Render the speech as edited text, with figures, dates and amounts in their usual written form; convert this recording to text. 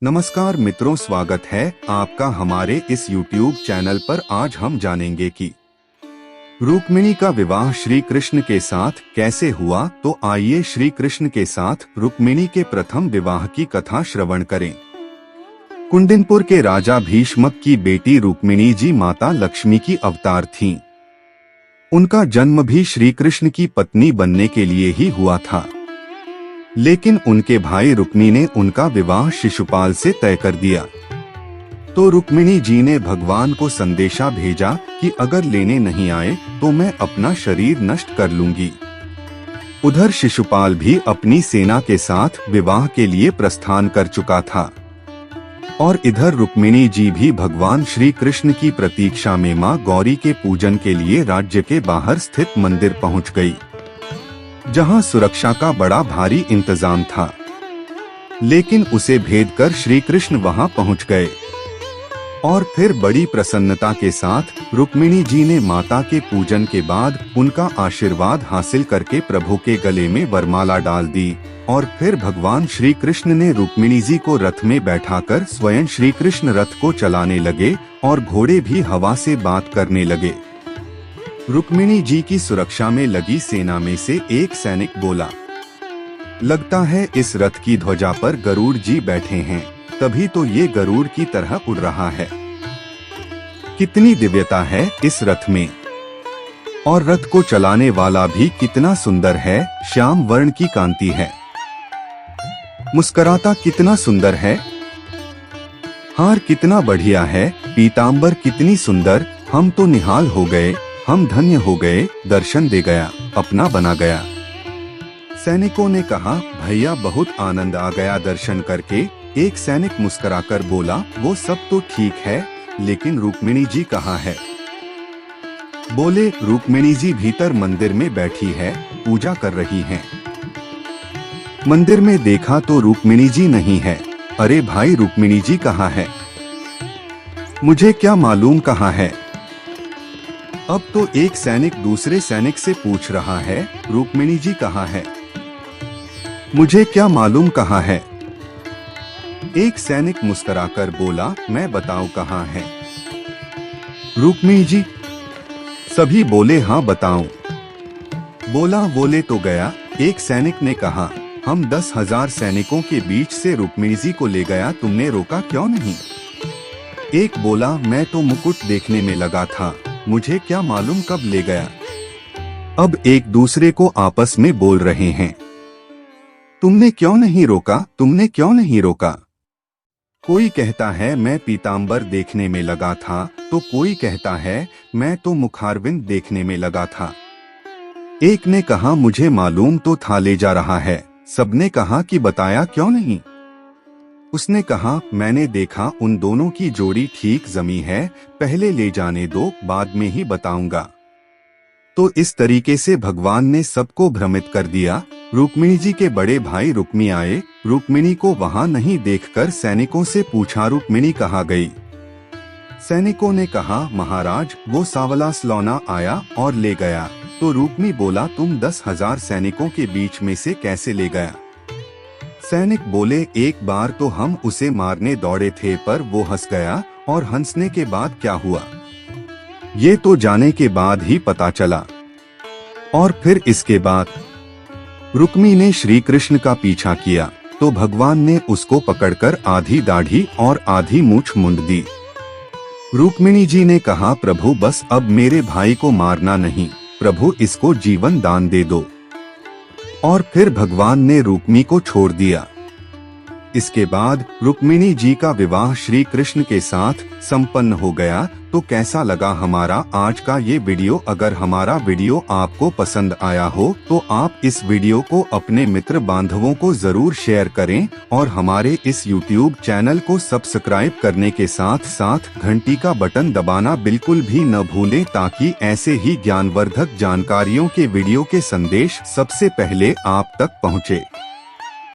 नमस्कार मित्रों, स्वागत है आपका हमारे इस YouTube चैनल पर। आज हम जानेंगे कि रुक्मिणी का विवाह श्री कृष्ण के साथ कैसे हुआ। तो आइए श्री कृष्ण के साथ रुक्मिणी के प्रथम विवाह की कथा श्रवण करें। कुंदिनपुर के राजा भीष्मक की बेटी रुक्मिणी जी माता लक्ष्मी की अवतार थीं। उनका जन्म भी श्री कृष्ण की पत्नी बनने के लिए ही हुआ था, लेकिन उनके भाई रुक्मी ने उनका विवाह शिशुपाल से तय कर दिया। तो रुक्मिणी जी ने भगवान को संदेशा भेजा कि अगर लेने नहीं आए तो मैं अपना शरीर नष्ट कर लूंगी। उधर शिशुपाल भी अपनी सेना के साथ विवाह के लिए प्रस्थान कर चुका था और इधर रुक्मिणी जी भी भगवान श्री कृष्ण की प्रतीक्षा में मां गौरी के पूजन के लिए राज्य के बाहर स्थित मंदिर पहुंच गई, जहां सुरक्षा का बड़ा भारी इंतजाम था। लेकिन उसे भेद कर श्री कृष्ण वहां पहुंच गए और फिर बड़ी प्रसन्नता के साथ रुक्मिणी जी ने माता के पूजन के बाद उनका आशीर्वाद हासिल करके प्रभु के गले में वरमाला डाल दी। और फिर भगवान श्री कृष्ण ने रुक्मिणी जी को रथ में बैठाकर स्वयं श्री कृष्ण रथ को चलाने लगे और घोड़े भी हवा से बात करने लगे। रुक्मिणी जी की सुरक्षा में लगी सेना में से एक सैनिक बोला, लगता है इस रथ की ध्वजा पर गरुड़ जी बैठे हैं, तभी तो ये गरुड़ की तरह उड़ रहा है। कितनी दिव्यता है इस रथ में, और रथ को चलाने वाला भी कितना सुंदर है, श्याम वर्ण की कांति है, मुस्कुराता कितना सुंदर है, हार कितना बढ़िया है, पीतांबर कितनी सुंदर, हम तो निहाल हो गए, हम धन्य हो गए, दर्शन दे गया, अपना बना गया। सैनिकों ने कहा, भैया बहुत आनंद आ गया दर्शन करके। एक सैनिक मुस्कुराकर बोला, वो सब तो ठीक है, लेकिन रुक्मिणी जी कहाँ है? बोले, रुक्मिणी जी भीतर मंदिर में बैठी है, पूजा कर रही हैं। मंदिर में देखा तो रुक्मिणी जी नहीं है। अरे भाई, रुक्मिणी जी कहाँ है? मुझे क्या मालूम कहाँ है। अब तो एक सैनिक दूसरे सैनिक से पूछ रहा है, रुक्मिणी जी कहाँ है? मुझे क्या मालूम कहाँ है। एक सैनिक मुस्कुराकर बोला, मैं बताऊं कहाँ है। रुक्मिणी जी। सभी बोले, हाँ बताऊं। बोला, बोले तो गया। एक सैनिक ने कहा, हम 10,000 सैनिकों के बीच से रुक्मिणी जी को ले गया, तुमने रोका क्यों नहीं? एक बोला, मैं तो मुकुट देखने में लगा था, मुझे क्या मालूम कब ले गया। अब एक दूसरे को आपस में बोल रहे हैं, तुमने क्यों नहीं रोका, तुमने क्यों नहीं रोका। कोई कहता है मैं पीतांबर देखने में लगा था, तो कोई कहता है मैं तो मुखारविंद देखने में लगा था। एक ने कहा, मुझे मालूम तो था ले जा रहा है। सबने कहा कि बताया क्यों नहीं। उसने कहा, मैंने देखा उन दोनों की जोड़ी ठीक जमी है, पहले ले जाने दो, बाद में ही बताऊंगा। तो इस तरीके से भगवान ने सबको भ्रमित कर दिया। रुक्मिणी जी के बड़े भाई रुक्मी आए, रुक्मिणी को वहां नहीं देखकर सैनिकों से पूछा, रुक्मिणी कहाँ गई? सैनिकों ने कहा, महाराज वो सावला सलौना आया और ले गया। तो रुक्मी बोला, तुम 10,000 सैनिकों के बीच में से कैसे ले गया? सैनिक बोले, एक बार तो हम उसे मारने दौड़े थे, पर वो हंस गया, और हंसने के बाद क्या हुआ ये तो जाने के बाद ही पता चला। और फिर इसके बाद रुक्मी ने श्री कृष्ण का पीछा किया, तो भगवान ने उसको पकड़कर आधी दाढ़ी और आधी मूंछ मुंड दी। रुक्मिणी जी ने कहा, प्रभु बस अब मेरे भाई को मारना नहीं, प्रभु इसको जीवन दान दे दो। और फिर भगवान ने रुक्मी को छोड़ दिया। इसके बाद रुक्मिणी जी का विवाह श्री कृष्ण के साथ संपन्न हो गया। तो कैसा लगा हमारा आज का ये वीडियो? अगर हमारा वीडियो आपको पसंद आया हो तो आप इस वीडियो को अपने मित्र बांधवों को जरूर शेयर करें और हमारे इस YouTube चैनल को सब्सक्राइब करने के साथ साथ घंटी का बटन दबाना बिल्कुल भी न भूलें, ताकि ऐसे ही ज्ञानवर्धक जानकारियों के वीडियो के संदेश सबसे पहले आप तक पहुँचे।